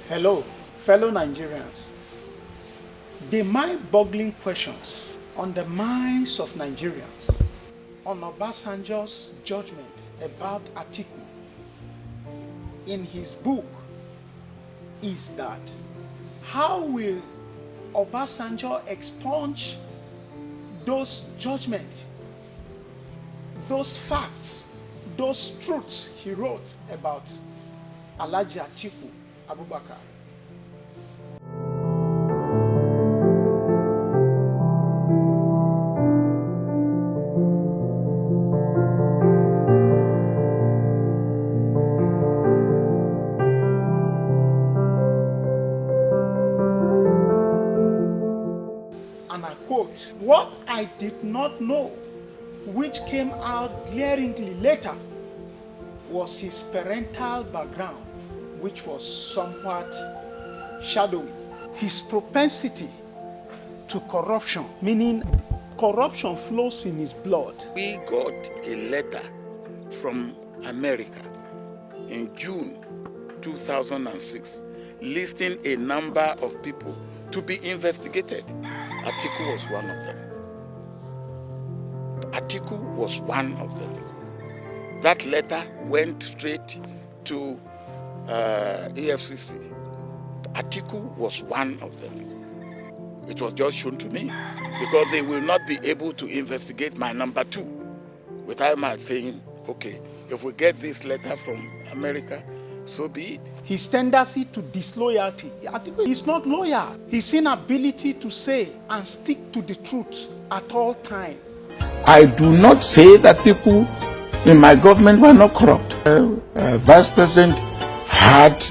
Hello, fellow Nigerians. The mind-boggling questions on the minds of Nigerians on Obasanjo's judgment about Atiku in his book is that how will Obasanjo expunge those judgments, those facts, those truths he wrote about Alhaji Atiku Abubakar? And I quote, "What I did not know, which came out glaringly later, was his parental background, which was somewhat shadowy. His propensity to corruption, meaning corruption flows in his blood." We got a letter from America in June 2006 listing a number of people to be investigated. Atiku was one of them. Atiku was one of them. That letter went straight to EFCC. Atiku was one of them. It was just shown to me because they will not be able to investigate my number two without my saying, okay, if we get this letter from America, so be it. His tendency to disloyalty. Atiku is not loyal. His inability to say and stick to the truth at all times. I do not say that people in my government were not corrupt. Vice President had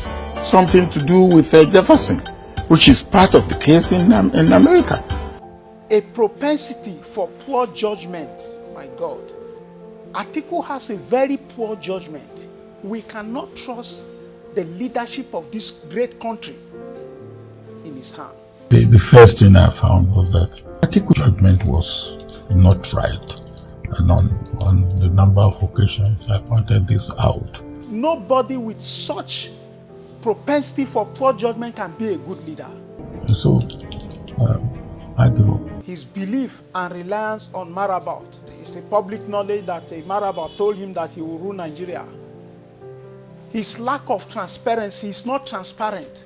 something to do with Jefferson, which is part of the case in America. A propensity for poor judgment. My God. Atiku has a very poor judgment. We cannot trust the leadership of this great country in his hand. The first thing I found was that Atiku's judgment was not right. And on the number of occasions I pointed this out. Nobody with such propensity for poor judgment can be a good leader. And so I give up. His belief and reliance on Marabout. It's a public knowledge that a Marabout told him that he will rule Nigeria. His lack of transparency is not transparent.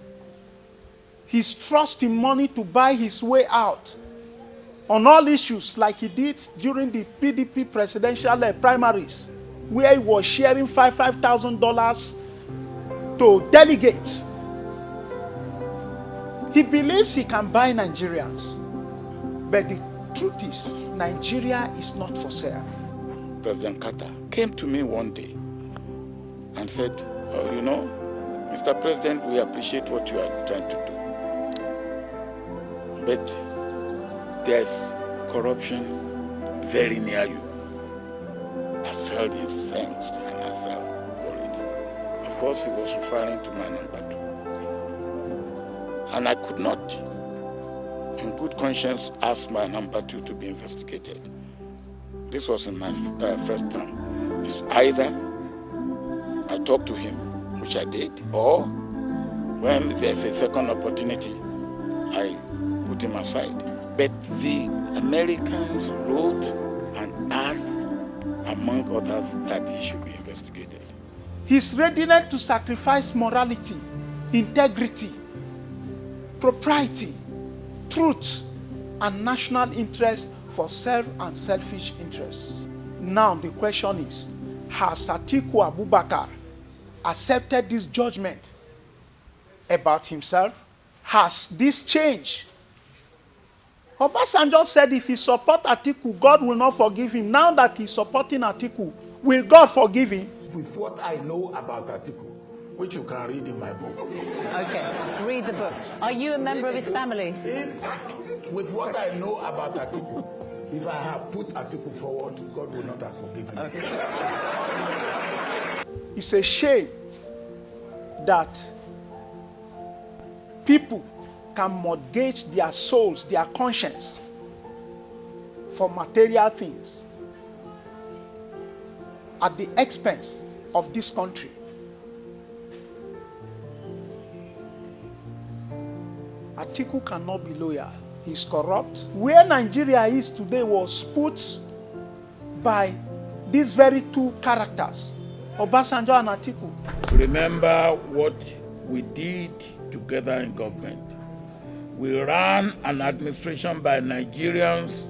His trust in money to buy his way out on all issues, like he did during the PDP presidential primaries, where he was sharing $5,000 to delegates. He believes he can buy Nigerians. But the truth is, Nigeria is not for sale. President Carter came to me one day and said, oh, you know, Mr. President, we appreciate what you are trying to do. But there's corruption very near you. I felt incensed and I felt worried. Of course, he was referring to my number two. And I could not, in good conscience, ask my number two to be investigated. This was in my first term. It's either I talk to him, which I did, or when there's a second opportunity, I put him aside. But the Americans wrote and asked, among others, that he should be investigated. His readiness to sacrifice morality, integrity, propriety, truth, and national interest for self and selfish interests. Now the question is, has Atiku Abubakar accepted this judgment about himself? Has this changed? Obasanjo said if he supports Atiku, God will not forgive him. Now that he's supporting Atiku, will God forgive him? With what I know about Atiku, which you can read in my book. Okay, read the book. Are you a member of his family? With what I know about Atiku, if I have put Atiku forward, God will not have forgiven me. Okay. It's a shame that people can mortgage their souls, their conscience for material things at the expense of this country. Atiku cannot be loyal. He's corrupt. Where Nigeria is today was put by these very two characters, Obasanjo and Atiku. Remember what we did together in government. We ran an administration by Nigerians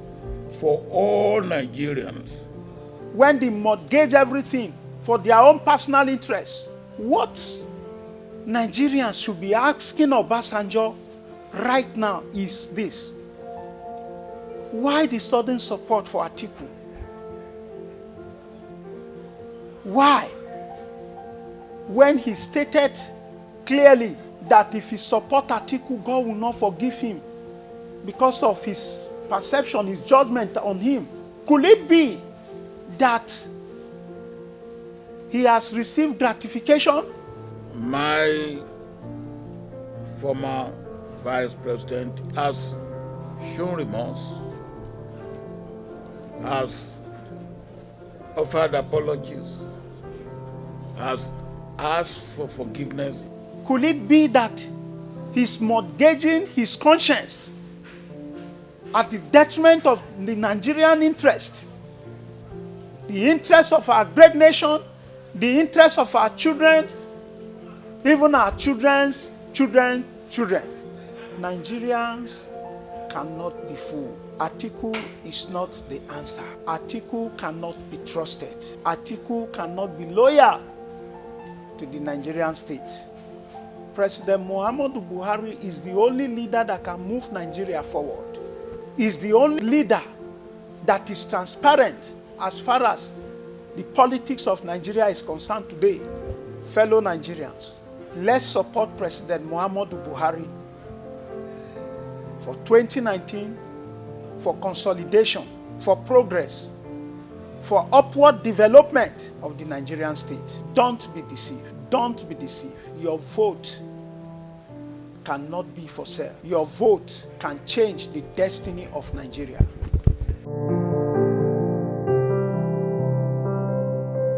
for all Nigerians. When they mortgage everything for their own personal interests, what Nigerians should be asking Obasanjo right now is this: why the sudden support for Atiku? Why? When he stated clearly that if he support Atiku, God will not forgive him because of his perception, his judgment on him. Could it be that he has received gratification? My former vice president has shown remorse, has offered apologies, has asked for forgiveness. Could it be that he's mortgaging his conscience at the detriment of the Nigerian interest, the interest of our great nation, the interest of our children, even our children's children? Nigerians cannot be fooled. Atiku is not the answer. Atiku cannot be trusted. Atiku cannot be loyal to the Nigerian state. President Muhammadu Buhari is the only leader that can move Nigeria forward. He's the only leader that is transparent as far as the politics of Nigeria is concerned today. Fellow Nigerians, let's support President Muhammadu Buhari for 2019, for consolidation, for progress, for upward development of the Nigerian state. Don't be deceived. Don't be deceived. Your vote cannot be for sale. Your vote can change the destiny of Nigeria.